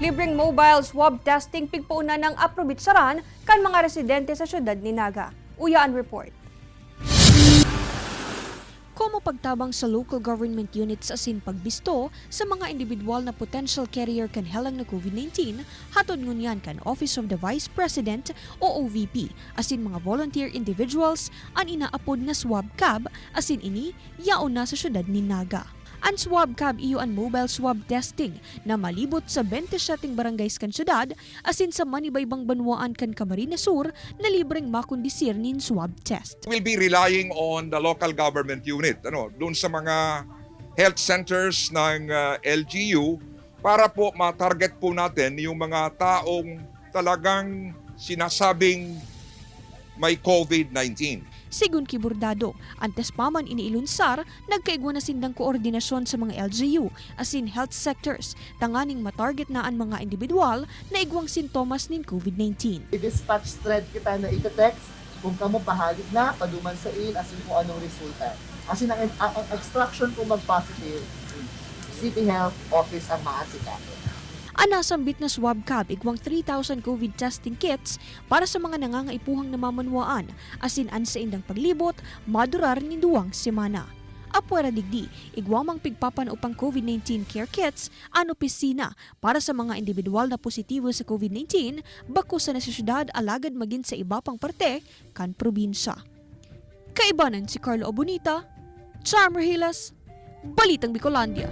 Libreng mobile swab testing pigpauna ng aprobitsaran kan mga residente sa syudad ni Naga. Uyaan report. Komo pagtabang sa local government units asin pagbisto sa mga individual na potential carrier kan helang na COVID-19, hatod ngunyan kan Office of the Vice President o OVP asin mga volunteer individuals an inaapod na swab cab asin ini yaon na sa syudad ni Naga. Ang swab cab iyo ang mobile swab testing na malibot sa 27 barangays kan syudad asin sa manibaybang banwaan kan Camarines Sur na libreng makondisir nin swab test. We'll be relying on the local government unit, doon sa mga health centers ng LGU para po ma-target po natin yung mga taong talagang sinasabing may COVID-19. Sigun Kiburdado, antes pa man iniilunsar, nagkaigwa na sindang koordinasyon sa mga LGU asin health sectors, tanganing matarget na ang mga individual na igwang sintomas nin COVID-19. I-dispatch thread kita na ite-text kung kamo pahalig na, paduman sa in, asin kung anong resulta. Asin ang extraction kung mag-positive, City Health Office ang maasikaso. Anasambit na swab cab igwang 3,000 COVID testing kits para sa mga nangangaipuhang namamanwaan asin ansa indang paglibot madurar ni 2 semana. Apwera digdi, igwang mang pigpapan upang COVID-19 care kits ang opisina para sa mga individual na positibo sa COVID-19 bako sa nasyudad alagad maging sa iba pang parte kan probinsya. Kaibanan si Carlo Abonita, Charmer Hilas, Balitang Bicolandia.